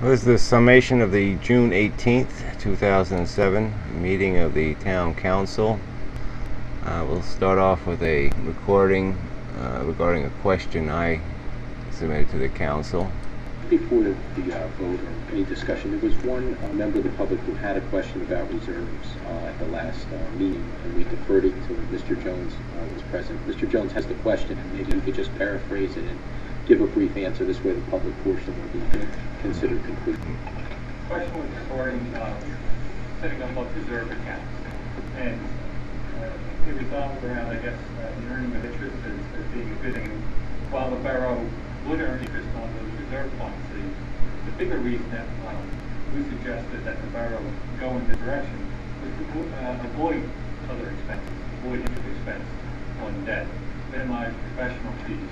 Was the summation of the June 18th, 2007 meeting of the Town Council. We'll start off with a recording regarding a question I submitted to the Council. Before the vote or any discussion, there was one member of the public who had a question about reserves at the last meeting, and we deferred it to Mr. Jones was present. Mr. Jones has the question, and maybe you could just paraphrase it and give a brief answer. This way the public portion will be considered complete. The question was regarding setting up reserve accounts, and it revolved around, I guess, the earning of interest as being a good thing. While the borough would earn interest on those reserve funds, the bigger reason that we suggested that the borough go in this direction was to avoid other expenses, avoid interest expense on debt, minimize professional fees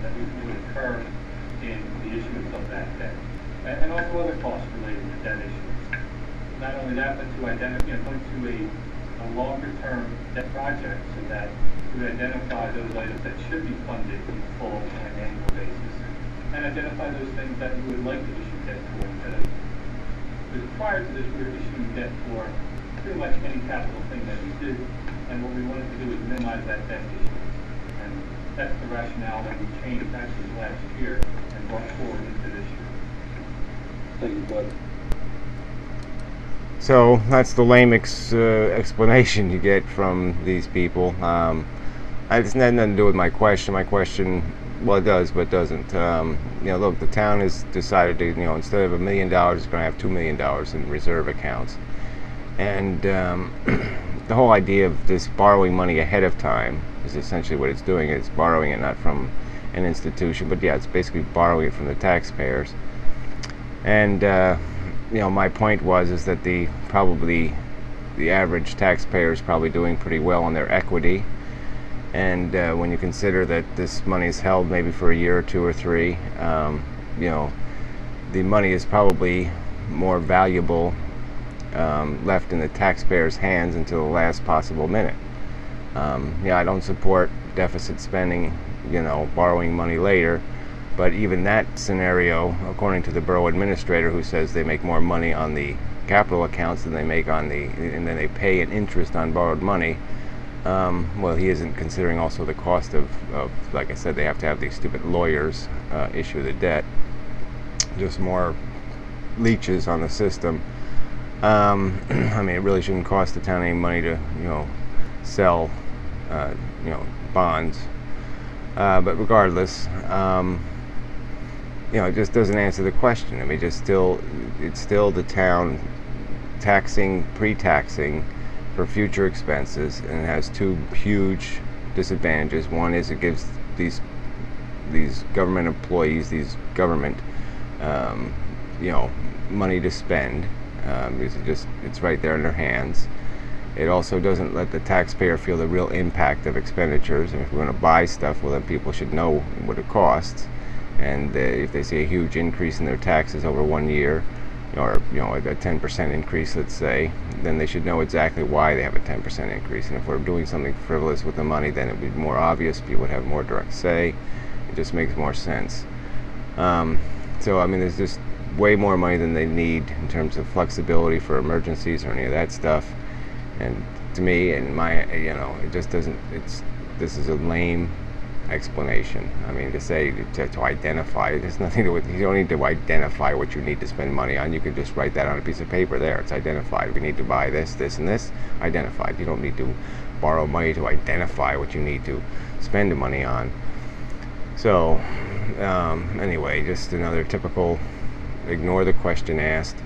that would occur in the issuance of that debt, and also other costs related to debt issuance. Not only that, but to identify, going to a longer-term debt project so that we identify those items that should be funded in full on an annual basis, and identify those things that we would like to issue debt for. Because prior to this, we were issuing debt for pretty much any capital thing that we did, and what we wanted to do is minimize that debt issuance. And that's the rationale that we changed actually last year and brought forward into this year. Thank you, Bud. So that's the lame explanation you get from these people. It's had nothing to do with my question. My question, well, it does, but it doesn't. Look, the town has decided to, instead of $1 million, it's going to have $2 million in reserve accounts. And the whole idea of this borrowing money ahead of time is essentially what it's doing. It's borrowing it not from an institution, but yeah, it's basically borrowing it from the taxpayers. And my point is that the average taxpayer is probably doing pretty well on their equity. And when you consider that this money is held maybe for a year or two or three, the money is probably more valuable left in the taxpayer's hands until the last possible minute. I don't support deficit spending, borrowing money later, but even that scenario, according to the borough administrator, who says they make more money on the capital accounts than they make on and then they pay an interest on borrowed money. Well, he isn't considering also the cost of, like I said, they have to have these stupid lawyers issue the debt. Just more leeches on the system. It really shouldn't cost the town any money to, sell, bonds. But regardless, it just doesn't answer the question. It's still the town pre-taxing for future expenses, and it has two huge disadvantages. One is it gives these government employees, these government, money to spend. Because it's right there in their hands. It also doesn't let the taxpayer feel the real impact of expenditures. And if we're going to buy stuff, well, then people should know what it costs. And if they see a huge increase in their taxes over 1 year, or a 10% increase, let's say, then they should know exactly why they have a 10% increase. And if we're doing something frivolous with the money, then it would be more obvious. People would have more direct say. It just makes more sense. There's just way more money than they need in terms of flexibility for emergencies or any of that stuff. And to me, and it just doesn't. This is a lame explanation. To say to identify, there's nothing to it. You don't need to identify what you need to spend money on. You can just write that on a piece of paper. There, it's identified. We need to buy this, this, and this. Identified. You don't need to borrow money to identify what you need to spend the money on. So, anyway, just another typical. Ignore the question asked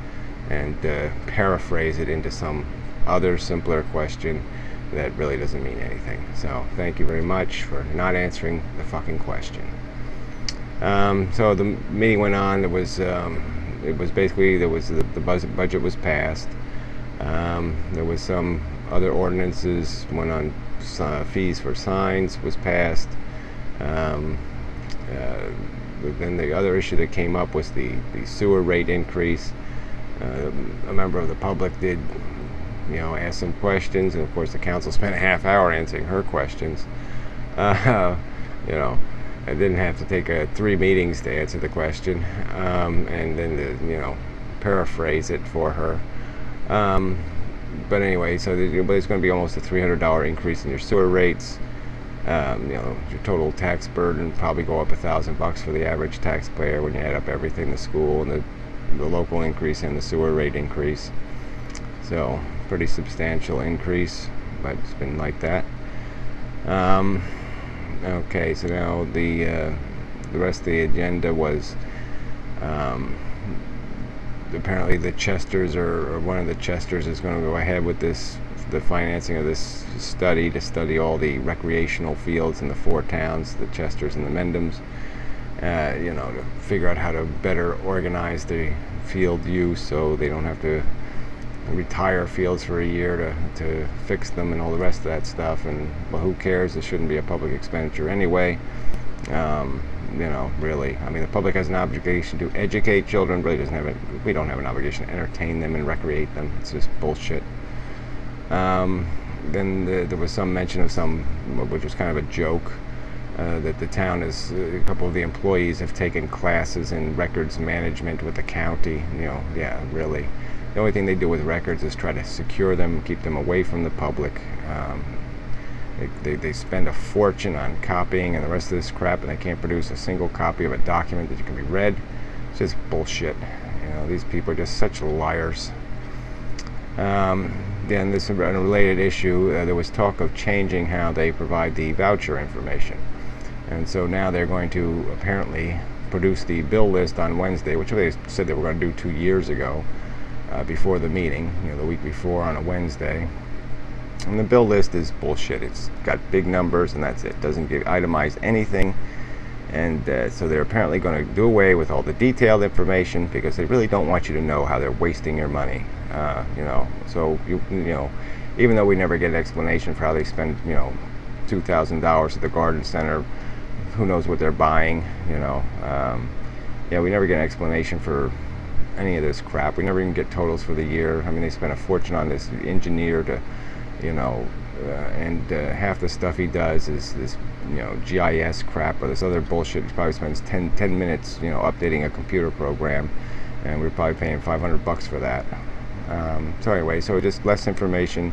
and paraphrase it into some other simpler question that really doesn't mean anything. So thank you very much for not answering the fucking question. So the meeting went on. It was basically the budget was passed. There was some other ordinances. One on fees for signs was passed. Then the other issue that came up was the sewer rate increase. A member of the public did, ask some questions, and of course the council spent a half hour answering her questions. I didn't have to take 3 meetings to answer the question, and then paraphrase it for her. But anyway, so there's going to be almost a $300 increase in your sewer rates. Your total tax burden probably go up $1,000 for the average taxpayer when you add up everything, the school and the local increase and the sewer rate increase. So pretty substantial increase, but it's been like that. Okay, so now the rest of the agenda was apparently the Chesters, or one of the Chesters, is going to go ahead with the financing of this study to study all the recreational fields in the 4 towns, the Chesters and the Mendhams, to figure out how to better organize the field use so they don't have to retire fields for a year to fix them and all the rest of that stuff. And well, who cares? It shouldn't be a public expenditure anyway. Really, I mean, the public has an obligation to educate children. Really doesn't have it. We don't have an obligation to entertain them and recreate them. It's just bullshit. Then there was some mention of which was kind of a joke, that the town a couple of the employees have taken classes in records management with the county. Yeah, really. The only thing they do with records is try to secure them, keep them away from the public. They spend a fortune on copying and the rest of this crap, and they can't produce a single copy of a document that can be read. It's just bullshit. These people are just such liars. Then this is a related issue. There was talk of changing how they provide the voucher information, and so now they're going to apparently produce the bill list on Wednesday, which they said they were going to do 2 years ago, before the meeting, the week before on a Wednesday. And the bill list is bullshit. It's got big numbers and that's it. Doesn't itemize anything. And so they're apparently going to do away with all the detailed information because they really don't want you to know how they're wasting your money. So even though we never get an explanation for how they spend $2,000 at the garden center, who knows what they're buying? We never get an explanation for any of this crap. We never even get totals for the year. I mean, they spent a fortune on this engineer to and half the stuff he does is this GIS crap or this other bullshit. He probably spends 10 minutes updating a computer program, and we're probably paying $500 for that. So anyway, so just less information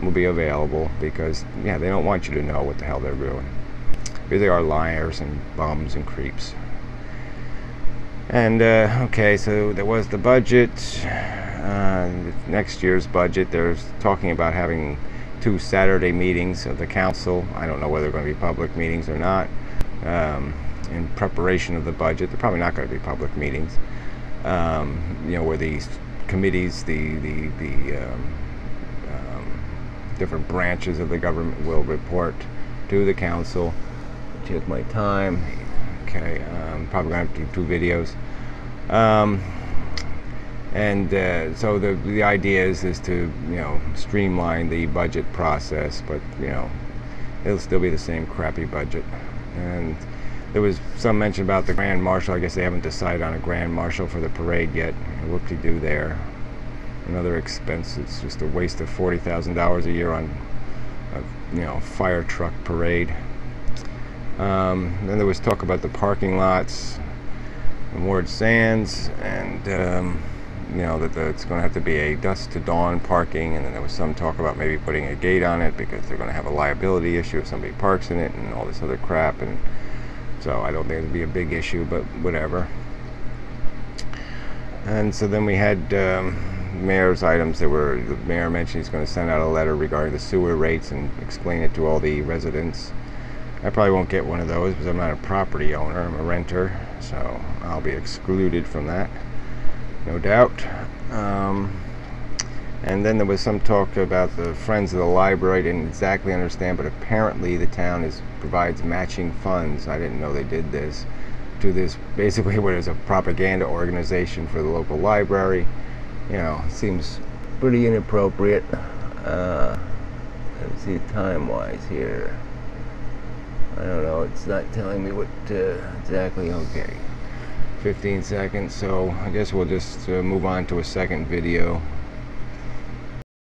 will be available because they don't want you to know what the hell they're doing, because they are liars and bums and creeps. And okay, so there was the budget. Next year's budget, they're talking about having 2 Saturday meetings of the council. I don't know whether they're going to be public meetings or not. In preparation of the budget, they're probably not going to be public meetings. Where these committees, the different branches of the government will report to the council. Check my time. Okay, probably going to have to do 2 videos. So the idea is to streamline the budget process, but it'll still be the same crappy budget. And there was some mention about the Grand Marshal. I guess they haven't decided on a Grand Marshal for the parade yet. Whoop-de-doo there. Another expense. It's just a waste of $40,000 a year on a fire truck parade. Then there was talk about the parking lots in Ward Sands, and that it's going to have to be a dusk to dawn parking. And then there was some talk about maybe putting a gate on it because they're going to have a liability issue if somebody parks in it and all this other crap. And so I don't think it'll be a big issue, but whatever. And so then we had mayor's items. The mayor mentioned he's going to send out a letter regarding the sewer rates and explain it to all the residents. I probably won't get one of those because I'm not a property owner, I'm a renter, so I'll be excluded from that, no doubt. And then there was some talk about the Friends of the Library. I didn't exactly understand, but apparently the town provides matching funds. I didn't know they did this, to this, basically what is a propaganda organization for the local library. Seems pretty inappropriate. Let's see time-wise here. I don't know, it's not telling me what exactly. Okay, 15 seconds, so I guess we'll just move on to a second video.